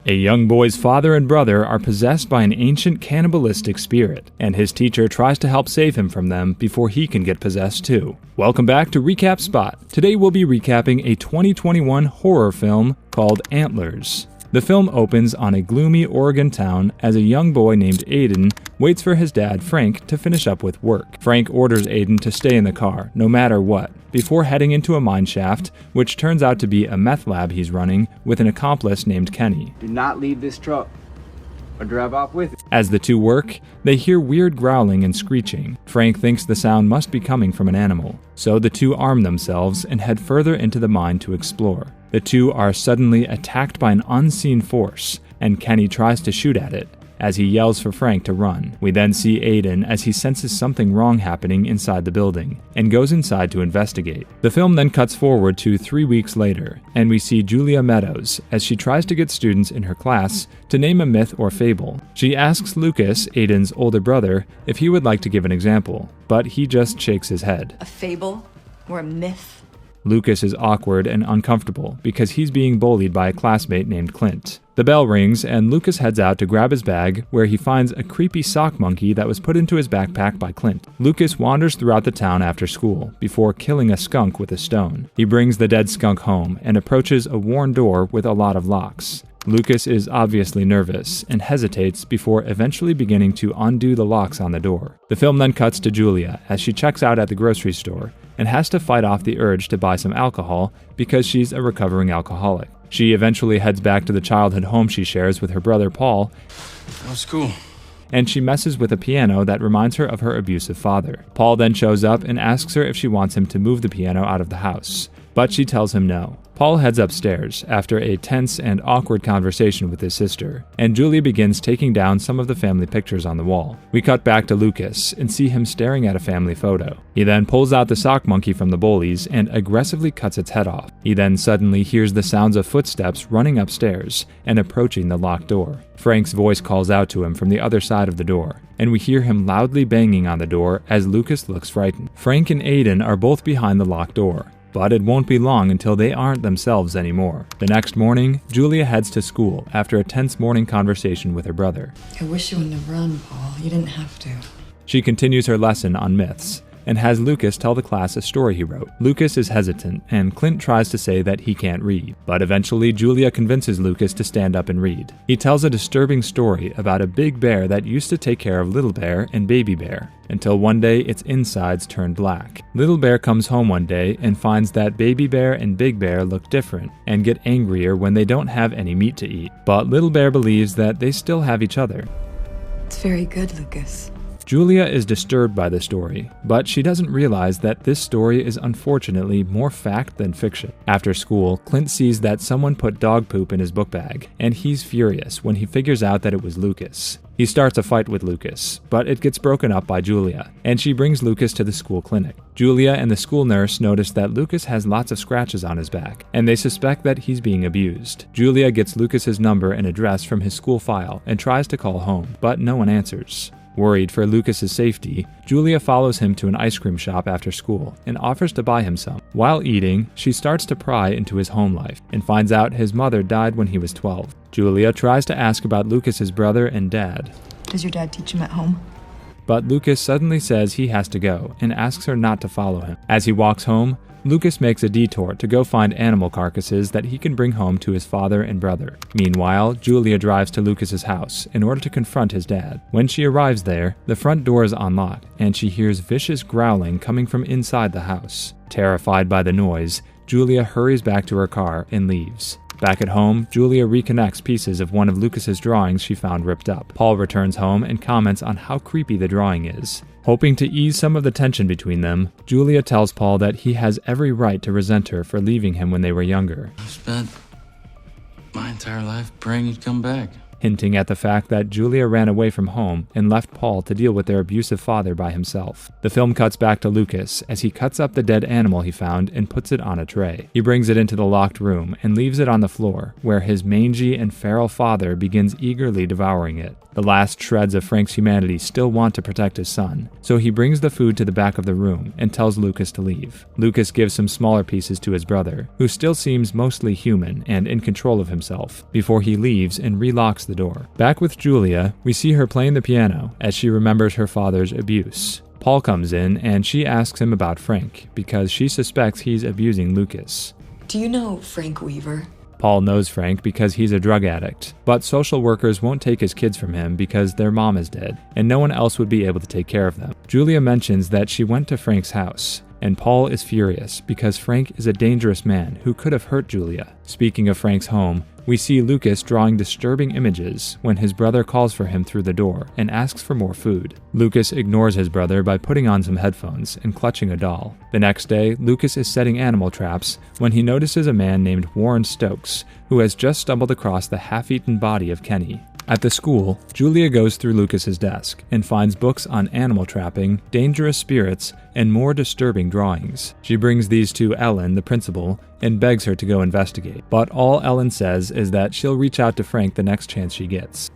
A young boy's father and brother are possessed by an ancient cannibalistic spirit, and his teacher tries to help save him from them before he can get possessed too. Welcome back to Recap Spot. Today we'll be recapping a 2021 horror film called Antlers. The film opens on a gloomy Oregon town as a young boy named Aiden waits for his dad, Frank, to finish up with work. Frank orders Aiden to stay in the car, no matter what, before heading into a mine shaft, which turns out to be a meth lab he's running with an accomplice named Kenny. Do not leave this truck or drive off with it. As the two work, they hear weird growling and screeching. Frank thinks the sound must be coming from an animal, so the two arm themselves and head further into the mine to explore. The two are suddenly attacked by an unseen force, and Kenny tries to shoot at it as he yells for Frank to run. We then see Aiden as he senses something wrong happening inside the building and goes inside to investigate. The film then cuts forward to 3 weeks later, and we see Julia Meadows as she tries to get students in her class to name a myth or fable. She asks Lucas, Aiden's older brother, if he would like to give an example, but he just shakes his head. A fable or a myth? Lucas is awkward and uncomfortable because he's being bullied by a classmate named Clint. The bell rings and Lucas heads out to grab his bag, where he finds a creepy sock monkey that was put into his backpack by Clint. Lucas wanders throughout the town after school before killing a skunk with a stone. He brings the dead skunk home and approaches a worn door with a lot of locks. Lucas is obviously nervous and hesitates before eventually beginning to undo the locks on the door. The film then cuts to Julia as she checks out at the grocery store and has to fight off the urge to buy some alcohol because she's a recovering alcoholic. She eventually heads back to the childhood home she shares with her brother Paul. That was cool. And she messes with a piano that reminds her of her abusive father. Paul then shows up and asks her if she wants him to move the piano out of the house, but she tells him no. Paul heads upstairs after a tense and awkward conversation with his sister, and Julia begins taking down some of the family pictures on the wall. We cut back to Lucas and see him staring at a family photo. He then pulls out the sock monkey from the bullies and aggressively cuts its head off. He then suddenly hears the sounds of footsteps running upstairs and approaching the locked door. Frank's voice calls out to him from the other side of the door, and we hear him loudly banging on the door as Lucas looks frightened. Frank and Aiden are both behind the locked door, but it won't be long until they aren't themselves anymore. The next morning, Julia heads to school after a tense morning conversation with her brother. I wish you wouldn't have run, Paul. You didn't have to. She continues her lesson on myths and has Lucas tell the class a story he wrote. Lucas is hesitant, and Clint tries to say that he can't read, but eventually Julia convinces Lucas to stand up and read. He tells a disturbing story about a big bear that used to take care of Little Bear and Baby Bear, until one day its insides turned black. Little Bear comes home one day and finds that Baby Bear and Big Bear look different and get angrier when they don't have any meat to eat. But Little Bear believes that they still have each other. It's very good, Lucas. Julia is disturbed by the story, but she doesn't realize that this story is unfortunately more fact than fiction. After school, Clint sees that someone put dog poop in his book bag, and he's furious when he figures out that it was Lucas. He starts a fight with Lucas, but it gets broken up by Julia, and she brings Lucas to the school clinic. Julia and the school nurse notice that Lucas has lots of scratches on his back, and they suspect that he's being abused. Julia gets Lucas's number and address from his school file and tries to call home, but no one answers. Worried for Lucas's safety, Julia follows him to an ice cream shop after school and offers to buy him some. While eating, she starts to pry into his home life and finds out his mother died when he was 12. Julia tries to ask about Lucas's brother and dad. Does your dad teach him at home? But Lucas suddenly says he has to go and asks her not to follow him. As he walks home, Lucas makes a detour to go find animal carcasses that he can bring home to his father and brother. Meanwhile, Julia drives to Lucas's house in order to confront his dad. When she arrives there, the front door is unlocked, and she hears vicious growling coming from inside the house. Terrified by the noise, Julia hurries back to her car and leaves. Back at home, Julia reconnects pieces of one of Lucas's drawings she found ripped up. Paul returns home and comments on how creepy the drawing is. Hoping to ease some of the tension between them, Julia tells Paul that he has every right to resent her for leaving him when they were younger. I've spent my entire life praying you'd come back. hinting at the fact that Julia ran away from home and left Paul to deal with their abusive father by himself. The film cuts back to Lucas as he cuts up the dead animal he found and puts it on a tray. He brings it into the locked room and leaves it on the floor, where his mangy and feral father begins eagerly devouring it. The last shreds of Frank's humanity still want to protect his son, so he brings the food to the back of the room and tells Lucas to leave. Lucas gives some smaller pieces to his brother, who still seems mostly human and in control of himself, before he leaves and relocks the door. Back with Julia, we see her playing the piano as she remembers her father's abuse. Paul comes in and she asks him about Frank, because she suspects he's abusing Lucas. Do you know Frank Weaver? Paul knows Frank because he's a drug addict, but social workers won't take his kids from him because their mom is dead, and no one else would be able to take care of them. Julia mentions that she went to Frank's house, and Paul is furious because Frank is a dangerous man who could have hurt Julia. Speaking of Frank's home, we see Lucas drawing disturbing images when his brother calls for him through the door and asks for more food. Lucas ignores his brother by putting on some headphones and clutching a doll. The next day, Lucas is setting animal traps when he notices a man named Warren Stokes, who has just stumbled across the half-eaten body of Kenny. At the school, Julia goes through Lucas's desk and finds books on animal trapping, dangerous spirits, and more disturbing drawings. She brings these to Ellen, the principal, and begs her to go investigate. But all Ellen says is that she'll reach out to Frank the next chance she gets.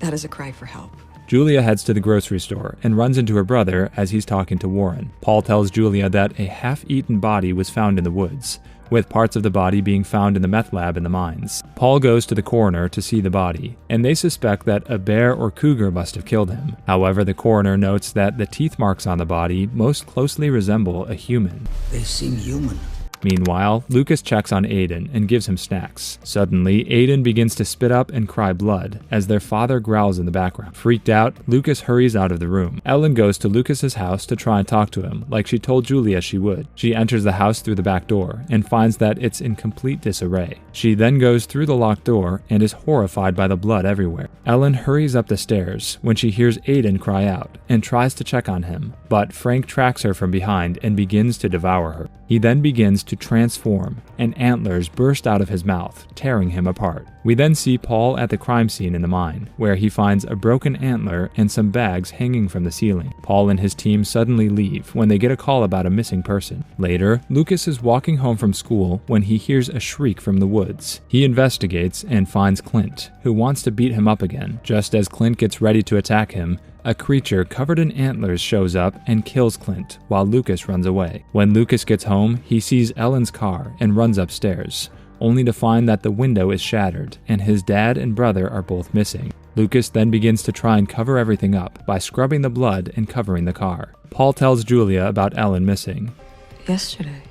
That is a cry for help. Julia heads to the grocery store and runs into her brother as he's talking to Warren. Paul tells Julia that a half-eaten body was found in the woods, with parts of the body being found in the meth lab in the mines. Paul goes to the coroner to see the body, and they suspect that a bear or cougar must have killed him. However, the coroner notes that the teeth marks on the body most closely resemble a human. They seem human. Meanwhile, Lucas checks on Aiden and gives him snacks. Suddenly, Aiden begins to spit up and cry blood as their father growls in the background. Freaked out, Lucas hurries out of the room. Ellen goes to Lucas's house to try and talk to him, like she told Julia she would. She enters the house through the back door and finds that it's in complete disarray. She then goes through the locked door and is horrified by the blood everywhere. Ellen hurries up the stairs when she hears Aiden cry out and tries to check on him, but Frank tracks her from behind and begins to devour her. He then begins to transform, and antlers burst out of his mouth, tearing him apart. We then see Paul at the crime scene in the mine, where he finds a broken antler and some bags hanging from the ceiling. Paul and his team suddenly leave when they get a call about a missing person. Later, Lucas is walking home from school when he hears a shriek from the woods. He investigates and finds Clint, who wants to beat him up again. Just as Clint gets ready to attack him, a creature covered in antlers shows up and kills Clint while Lucas runs away. When Lucas gets home, he sees Ellen's car and runs upstairs, only to find that the window is shattered and his dad and brother are both missing. Lucas then begins to try and cover everything up by scrubbing the blood and covering the car. Paul tells Julia about Ellen missing. Yesterday.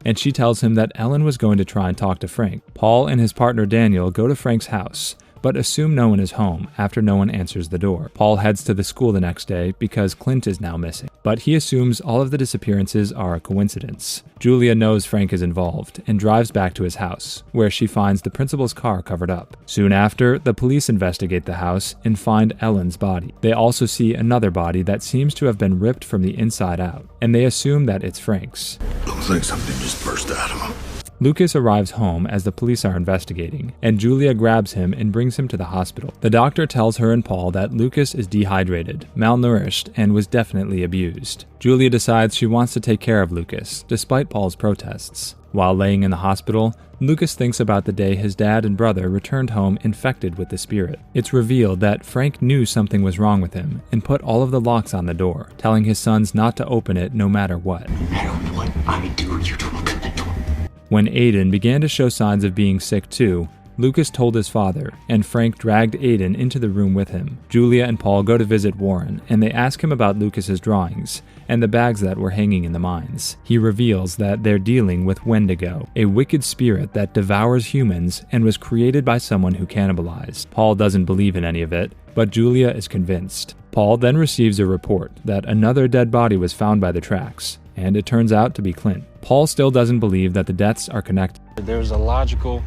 And she tells him that Ellen was going to try and talk to Frank. Paul and his partner Daniel go to Frank's house, but assume no one is home after no one answers the door. Paul heads to the school the next day because Clint is now missing, but he assumes all of the disappearances are a coincidence. Julia knows Frank is involved and drives back to his house, where she finds the principal's car covered up. Soon after, the police investigate the house and find Ellen's body. They also see another body that seems to have been ripped from the inside out, and they assume that it's Frank's. Looks like something just burst out of him. Lucas arrives home as the police are investigating, and Julia grabs him and brings him to the hospital. The doctor tells her and Paul that Lucas is dehydrated, malnourished, and was definitely abused. Julia decides she wants to take care of Lucas, despite Paul's protests. While laying in the hospital, Lucas thinks about the day his dad and brother returned home infected with the spirit. It's revealed that Frank knew something was wrong with him and put all of the locks on the door, telling his sons not to open it no matter what. No matter what I do, you don't open that door. When Aiden began to show signs of being sick too, Lucas told his father, and Frank dragged Aiden into the room with him. Julia and Paul go to visit Warren, and they ask him about Lucas's drawings and the bags that were hanging in the mines. He reveals that they're dealing with Wendigo, a wicked spirit that devours humans and was created by someone who cannibalized. Paul doesn't believe in any of it, but Julia is convinced. Paul then receives a report that another dead body was found by the tracks, and it turns out to be Clint. Paul still doesn't believe that the deaths are connected. There's a logical,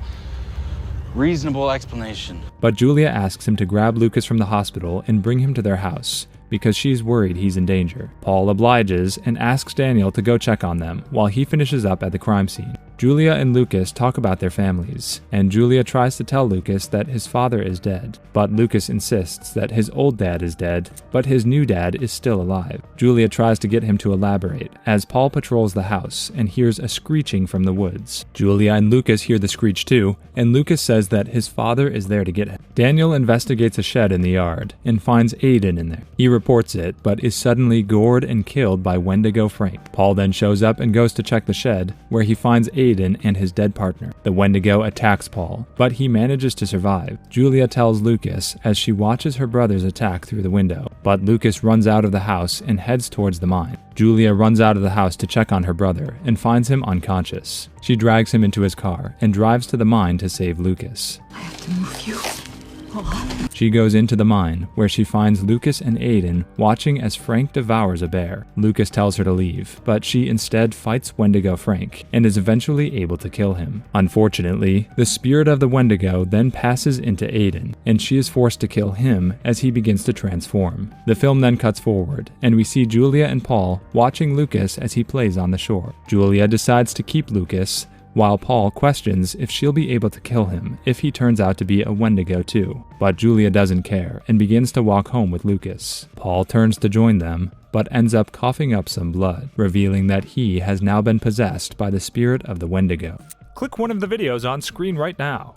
reasonable explanation. But Julia asks him to grab Lucas from the hospital and bring him to their house, because she's worried he's in danger. Paul obliges and asks Daniel to go check on them while he finishes up at the crime scene. Julia and Lucas talk about their families, and Julia tries to tell Lucas that his father is dead, but Lucas insists that his old dad is dead, but his new dad is still alive. Julia tries to get him to elaborate, as Paul patrols the house and hears a screeching from the woods. Julia and Lucas hear the screech too, and Lucas says that his father is there to get him. Daniel investigates a shed in the yard and finds Aiden in there. He reports it, but is suddenly gored and killed by Wendigo Frank. Paul then shows up and goes to check the shed, where he finds Aiden and his dead partner. The Wendigo attacks Paul, but he manages to survive. Julia tells Lucas as she watches her brothers attack through the window, but Lucas runs out of the house and heads towards the mine. Julia runs out of the house to check on her brother and finds him unconscious. She drags him into his car and drives to the mine to save Lucas. I have to move you. She goes into the mine, where she finds Lucas and Aiden watching as Frank devours a bear. Lucas tells her to leave, but she instead fights Wendigo Frank and is eventually able to kill him. Unfortunately, the spirit of the Wendigo then passes into Aiden, and she is forced to kill him as he begins to transform. The film then cuts forward, and we see Julia and Paul watching Lucas as he plays on the shore. Julia decides to keep Lucas, while Paul questions if she'll be able to kill him if he turns out to be a Wendigo too. But Julia doesn't care and begins to walk home with Lucas. Paul turns to join them, but ends up coughing up some blood, revealing that he has now been possessed by the spirit of the Wendigo. Click one of the videos on screen right now.